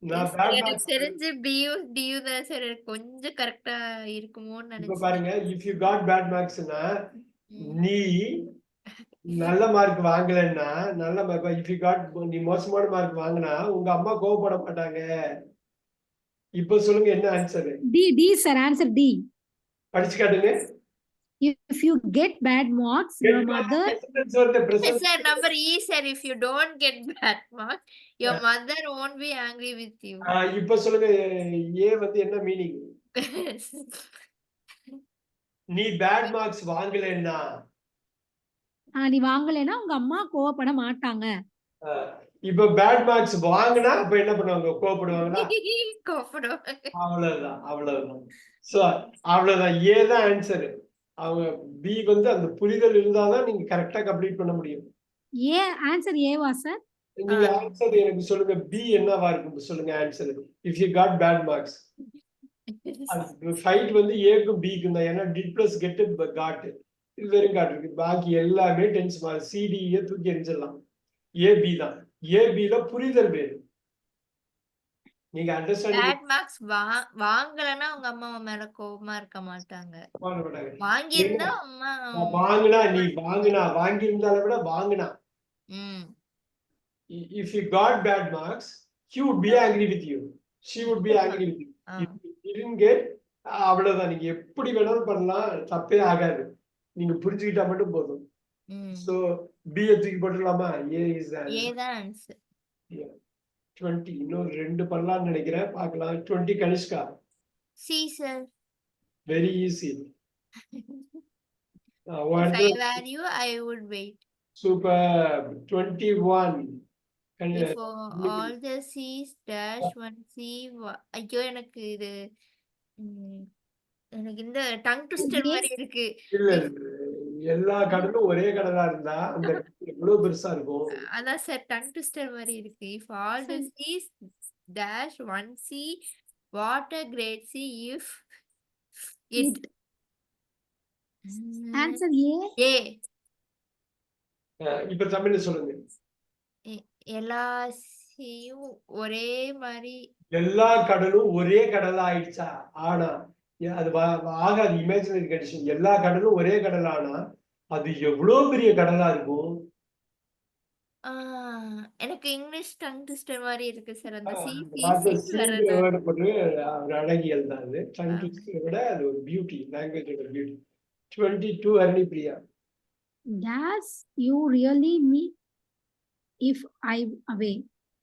நான் yes sir. Bad எனக்கு marks தெரிஞ்சு டியூ தான் சார். கொஞ்சம் கரெக்ட்டா இருக்குமோன்னு இப்ப நெனச்சேன். பாருங்க, இஃப் யூ காட் பேட் மார்க்ஸ்ன்னா, ம். நீ நல்ல மார்க் வாங்கலன்னா, இஃப் யூ காட் நீ மோசமான மார்க் வாங்குனா, உங்க அம்மா கோவப்பட மாட்டாங்க. இப்ப சொல்லுங்க என்ன answer? D sir. Answer D. படிச்சு காட்டுங்க. If you get bad marks, your get back mother. Present வருது பிரசன்ட். சார் நம்பர் இ sir. If you don't get bad marks, your mother won't be angry with you. இப்ப சொல்லுங்க ஏ வந்து என்ன meaning? நீ bad marks வாங்கலன்னா, நீ வாங்கலைன்னா உங்க அம்மா கோவப்பட மாட்டாங்க. அ இப்ப பேட் மார்க்ஸ் வாங்குனா, அப்ப என்ன பண்ணுவாங்க? கோவப்படுவாங்களா? கோவப்படுவாங்க. அவ்வளவுதான், அவ்வளவுதான். சோ அவ்வளவுதான். ஏ தான் ஆன்சரு. அவங்க பி வந்து அந்த புரிதல் இருந்தா தான் நீங்க கரெக்ட்டா கம்ப்ளீட் பண்ண முடியும். ஆன்சர் ஏவா சார்? நீங்க ஆ. ஆன்சர் எனக்கு சொல்லுங்க. பி என்னவா இருக்கும்? சொல்லுங்க answer. If you got bad marks. அது ஃபைட் வந்து ஏக்கும் பிக்கும் தான். ஏன்னா டிட் பிளஸ் கெட் காட். இது வெறும் காட் இருக்கு. பாக்கி எல்லாமே டென்ஸ் சி டி ய தூக்கி எறிஞ்சிடலாம். ஏ பி தான். ஏ பி ல புரிதல் வேணும். நீங்க அண்டர்ஸ்டாண்டிங் பேட் மார்க்ஸ் வாங்கலன்னா உங்க அம்மா மேல கோவமா இருக்க மாட்டாங்க. பண்ண மாட்டாங்க. வாங்கியிருந்தா ஏன்னா அம்மா வாங்குனா நீ கோவப்பட வாங்குனா வாங்கியிருந்தால விட வாங்குனா. ம். If you got bad marks, he would be angry with you. She would be angry with you. Ah. If you didn't get, அவ்வளவுதான். நீங்க எப்படி வேணாலும் பண்ணலாம். தப்பே ஆகாது. நீங்க புரிஞ்சுக்கிட்டா மட்டும் போதும். ம். So, B ய தூக்கி போட்டுடலாமா? A is the A answer. தான் ஆன்சர். Yeah. 20 இன்னும் 2 பண்ணலாம்னு நினைக்கிறேன். பார்க்கலாம். 20 Kanishka. C sir. Very easy. If What I the where you I would wait. superb. 21. If all the C's dash one C. ஐயோ எனக்கு இது ம், எனக்கு இந்த டங் ட்விஸ்டர் ஏ மாரி இருக்கு. இல்ல, இஃப் இல்ல. எல்லா கடலும் ஒரே கடலா இருந்தா, அந்த கடல் எவ்வளவு பெருசா இருக்கும்? அதான் சார் டங் ட்விஸ்டர் மாரி இருக்கு. If all the sir sees dash one see what a great see if it. Answer ஏ. ஏ. இப்ப தமிழ்ல சொல்லுங்க. எல்லா சீயும் ஒரே மாரி. எல்லா கடலும் ஒரே கடலா ஆயிடுச்சா? ஆனா, அது ஆகாது. Imaginary condition. எல்லா கடலும் ஒரே கடல் ஆனா, அது எவ்ளோ பெரிய கடலா இருக்கும்? ஆ, எனக்கு இங்கிலீஷ் டங் ட்விஸ்டர் மாரி இருக்கு சார். அந்த சி அந்த சி வார்த்தை சின்னு சீங்கிற வர்றது. வேர்ட் போட்டு ஒரு அழகியல் தான் அது. டங் ஆ. ட்விஸ்டரை விட அது ஒரு பியூட்டி. லாங்குவேஜோட beauty. 22 Harinipriya. Does you really me if I'm away?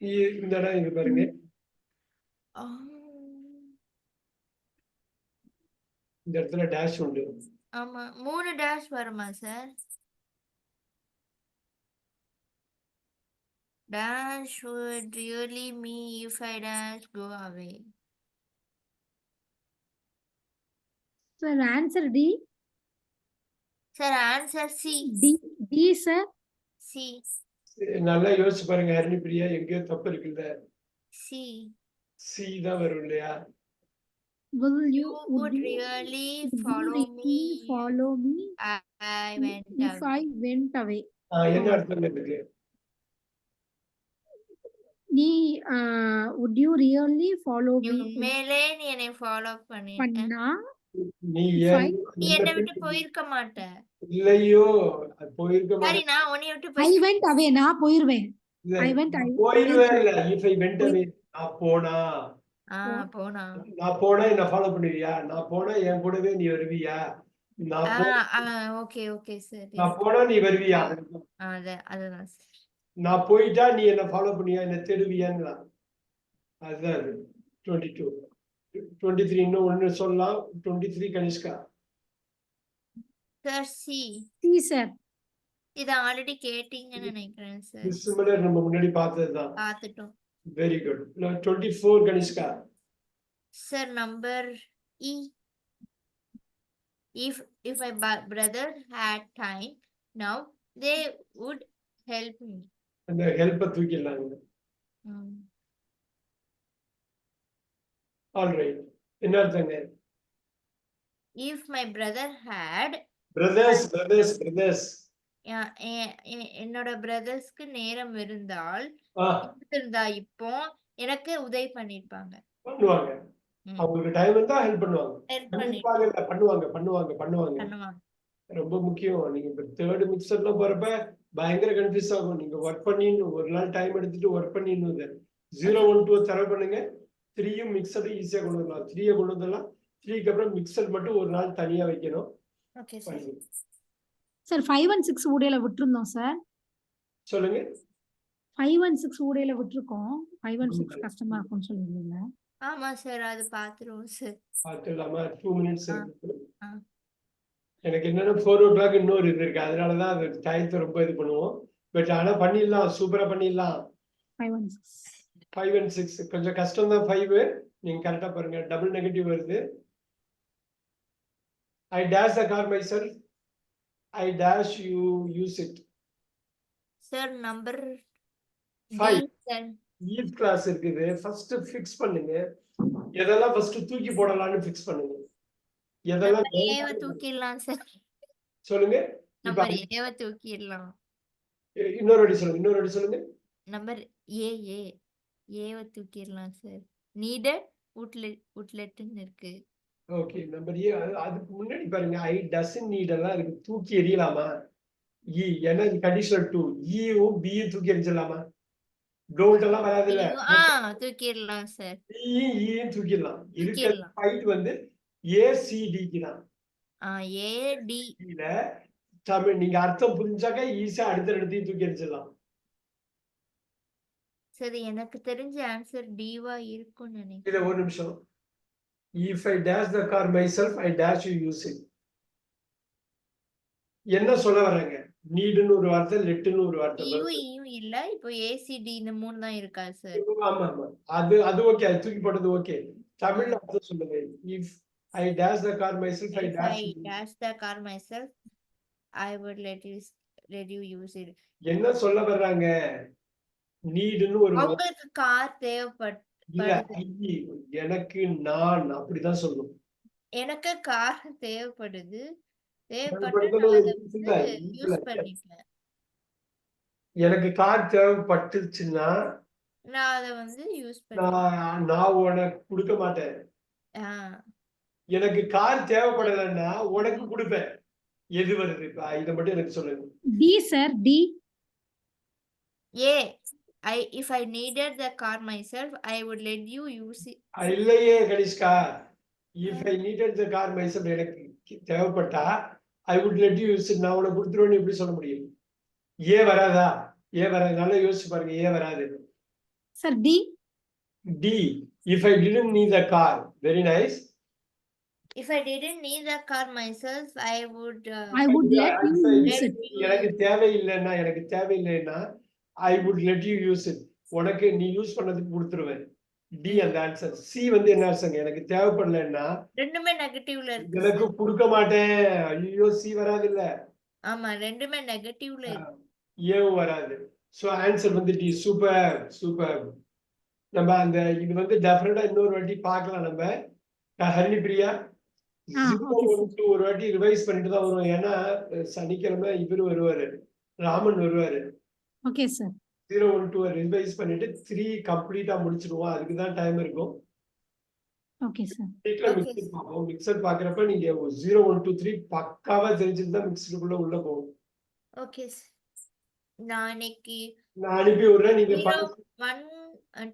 இந்த இடம் இங்க பாருங்க. ஆ. இந்த இடத்துல டேஷ் உண்டு. ஆமா. 3 டேஷ் வருமா sir? Dash would really me if I dash go away. Sir, answer D. Sir answer C. D sir. C. நல்லா யோசிச்சு பாருங்க ஹரிணிபிரியா. எங்கேயோ தப்பு இருக்குல்ல? சி. சி தான் வரும் இல்லையா? Will You you would really would you follow really me follow me I went if away. I went away? என்ன அர்த்தம் இருக்கு? நீ would you really follow நீ me உண்மையிலே நீ என்னை ஃபாலோ பண்ணா நீ if I நீ என்னை விட்டு போயிருக்க மாட்ட. இல்லையோ, அது போயிருக்க சரி மாட்டேன். நான் உன்னை விட்டு I went away நான் போயிருவேன். இல்ல, I went நான் away. போயிருவேன் இல்ல. இஃப் ஐ வெண்ட் அவே. நான் போனா போனா. நான் போனா என்ன ஃபாலோ பண்ணுவியா? நான் போனா என் கூடவே நீ வருவியா? நான் ஆ போ ஆ ஓகே ஓகே சார். நான் போனா நீ வருவியா? அதுதான் சார். நான் போயிட்டா நீ என்ன ஃபாலோ பண்ணுவியா? என்ன தேடுவியான்னு. அதுதான் அது. 22. 23 இன்னும் ஒண்ணு சொல்லலாம். 23 Kanishka. Sir C. C sir. இத ஆல்ரெடி கேட்டீங்கன்னு நினைக்கிறேன் சார். சிமிலர் நம்ம முன்னாடி பார்த்ததுதான். பார்த்துட்டோம். Very good. 24 Kanishka. Sir number E. If my brother had time now, they would help me. அந்த ஹெல்ப்ப தூக்கிடலாங்க. ஆல்ரைட். என்ன அர்த்தங்க? If my brother had brothers. என்னோட பிரதர்ஸ்க்கு நேரம் இருந்தால் ஆ, இருந்திருந்தா இப்போ எனக்கு உதவி பண்ணிருப்பாங்க. பண்ணுவாங்க. ம். அவங்களுக்கு டைம் இருந்தா ஹெல்ப் பண்ணுவாங்க. ஹெல்ப் கண்டிப்பாக இல்ல, பண்ணுவாங்க, பண்ணுவாங்க, பண்ணுவாங்க. பண்ணுவாங்க. ரொம்ப முக்கியம். நீங்க இப்ப 3rd மிக்சர்லாம் போறப்ப பயங்கர கன்ஃப்யூஸ் ஆகும். நீங்க ஒர்க் பண்ணிடணும். ஒரு நாள் டைம் எடுத்துட்டு ஒர்க் பண்ணிடணும் இத. 0, 1, 2 தரவு பண்ணுங்க. 3யும் மிக்சர் ஈஸியா கொண்டு வரலாம். 3ய கொண்டு வந்துடலாம். 3க்கு அப்புறம் மிக்சர் மட்டும் ஒரு நாள் தனியா வைக்கணும். Okay sir. பண்ணுங்க. சார் 5 and 6 ஊடையில விட்டுருந்தோம் சார். சொல்லுங்க. 5 and 6 ஊடையில விட்டுருக்கோம். 5 and 6 கஷ்டமா இருக்கும்னு சொல்லியிருந்தீங்க. ஆமா சார். அது பாத்துருவோம் சார். பார்த்துடலாமா? 2 மினிட்ஸ் ஆ. இருக்கு. ஆ. எனக்கு என்னன்னா 4 o'clock இன்னொரு இது இருக்கு. அதனாலதான் அது டயத்தை ரொம்ப இது பண்ணுவோம். பட் ஆனா பண்ணிடலாம். சூப்பரா பண்ணிடலாம். 5 and 6. 5 and 6 கொஞ்சம் கஷ்டம் தான். 5 நீங்க கரெக்டா பாருங்க. டபுள் நெகட்டிவ் வருது. I dash the car myself. I dash you use it. Sir number 5 sir. ஈவ் கிளாஸ் இருக்குது. ஃபர்ஸ்ட் ஃபிக்ஸ் பண்ணுங்க. எதெல்லாம் ஃபர்ஸ்ட் தூக்கி போடலாம்னு ஃபிக்ஸ் பண்ணுங்க. எதெல்லாம் நம்பர் ஏவ தூக்கிடலாம் சார். சொல்லுங்க. இப்ப நம்பர் ஏவ தூக்கிடலாம். இன்னொரு வாட்டி சொல்லுங்க. இன்னொரு வாட்டி சொல்லுங்க. நம்பர் ஏவ தூக்கிடலாம் சார். நீடட் உட்லெட்னு இருக்கு. ஓகே. நம்பர் ஏ. அதுக்கு முன்னாடி பாருங்க. ஐ டசன்ட் நீட் எல்லாம் இருக்கு. தூக்கி எறியலாமா? இ ஏன்னா இது கண்டிஷனல் 2. ஈயும் பியும் தூக்கி எறிஞ்சிடலாமா? டோன்ட் எல்லாம் வராதுல்ல. தூக்கிடலாம் சார். ஈயும் தூக்கிடலாம். இருக்கிற தூக்கிடலாம். ஃபைட் வந்து ஏசிடிக்கு தான். ஏடி இதுல தமிழ் நீங்க அர்த்தம் புரிஞ்சாக்க ஈஸியா அடுத்த இடத்தையும் தூக்கி எறிஞ்சிடலாம். சரி. எனக்கு தெரிஞ்ச ஆன்சர் டிவா இருக்கும்னு இத நினைக்கிறேன். ஒரு நிமிஷம். If I dash the car myself, I dash you use it. என்ன சொல்ல வர்றாங்க? நீடுன்னு ஒரு வார்த்தை, லெட்டுன்னு ஒரு வார்த்தை வருது. ஈயும் இல்ல. இப்போ ஏசிடி இந்த 3 தான் இருக்கா சார்? ஆமா ஆமா. அது ஓகே. அது தூக்கி போட்டது ஓகே. தமிழ்ல அர்த்தம் சொல்லுங்க. If I dash the car myself, I If dash I you. dash the car myself, I would let you use it. என்ன சொல்ல வர்றாங்க? நீடுன்னு ஒரு வார்த்தை. அவங்களுக்கு கார் இல்ல. தேவைப்படுது. எனக்கு நான் அப்படிதான் சொல்லணும். எனக்கு கார் தேவைப்படுது. தேவைப்பட்டு தேவைப்படுதுன்னு நான் ஒரு அதை use இல்ல. வந்து யூஸ் பண்ணிப்பேன். எனக்கு கார் தேவைப்பட்டுச்சுன்னா நான் அதை வந்து யூஸ் பண்ணிப்பேன். நான் உனக்கு கொடுக்க மாட்டேன். ஆ. எனக்கு கார் தேவைப்படலைன்னா உனக்கு கொடுப்பேன். எது வருது? இப்ப இதை மட்டும் எனக்கு சொல்லுங்க. D sir. D. If I needed the car myself, I would let you use it. இல்லையே Kanishka. If I needed the car myself, எனக்கு தேவைப்பட்டா I would let you use it. நான் உனக்கு கொடுத்துருவேன்னு எப்படி சொல்ல முடியும்? ஏ வராதா? ஏ வராது. நல்லா யோசிச்சு பாருங்க. ஏ வராது. Sir D. D. If I didn't need the car. Very nice. If I didn't need the car myself, I would let you use it. எனக்கு தேவையில்லைன்னா I would let you use it. உனக்கு நீ use பண்ணதுக்கு கொடுத்துருவேன். D அந்த answer. C வந்து என்ன answer? எனக்கு தேவைப்படலைன்னா ரெண்டுமே நெகட்டிவ்ல இருக்கு. எனக்கு கொடுக்க மாட்டேன். ஐயோ சி வராது இல்ல. ஆமா. ரெண்டுமே நெகட்டிவ்ல இருக்கு. ஏவும் வராது. சோ ஆன்சர் வந்து டி. Super super. நம்ம அந்த இது வந்து டெஃபினட்டா இன்னொரு வாட்டி பார்க்கலாம். நம்ம ஹரிணி பிரியா 012 ஒரு வாட்டி ரிவைஸ் பண்ணிட்டு தான் வருவோம். ஏன்னா சனிக்கிழமை இவரு வருவாரு, ராமன் வருவாரு. Okay sir. 012 ரிவைஸ் பண்ணிட்டு 3 கம்ப்ளீட்டா முடிச்சிடுவோம். அதுக்கு தான் டைம் இருக்கும். Okay sir. மிக்சர் பார்ப்போம். மிக்சர் பாக்குறப்ப நீங்க 0123 பக்காவா தெரிஞ்சிருந்தா மிக்சருக்குள்ள உள்ள போகும். Okay sir. நான் இன்னைக்கு நான் அனுப்பி விடுறேன். நீங்க 1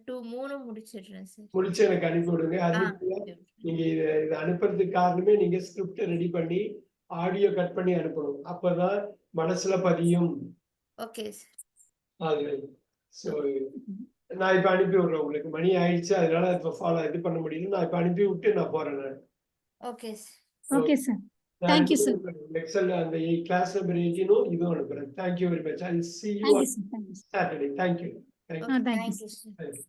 2 3 முடிச்சிடுறேன் சார். முடிச்சு எனக்கு அனுப்பி விடுங்க. நீங்க இதை அனுப்புறதுக்கு காரணமே நீங்க ஸ்கிரிப்ட் ரெடி பண்ணி ஆடியோ கட் பண்ணி அனுப்பணும். அப்பதான் மனசுல பதியும். Okay sir. அது சோ நான் இப்ப அனுப்பி விடுறேன். உங்களுக்கு மணி ஆயிடுச்சு. அதனால இப்ப ஃபாலோ இது பண்ண முடியல. நான் இப்ப அனுப்பி விட்டு நான் போறேன். நான் okay sir. Okay sir. Thank you sir. Excel அந்த கிளாஸ் நம்பர் 18 இதுவும் அனுப்புறேன். Thank you very much. I'll see you on Saturday. Thank you. Thank you sir. Thank you.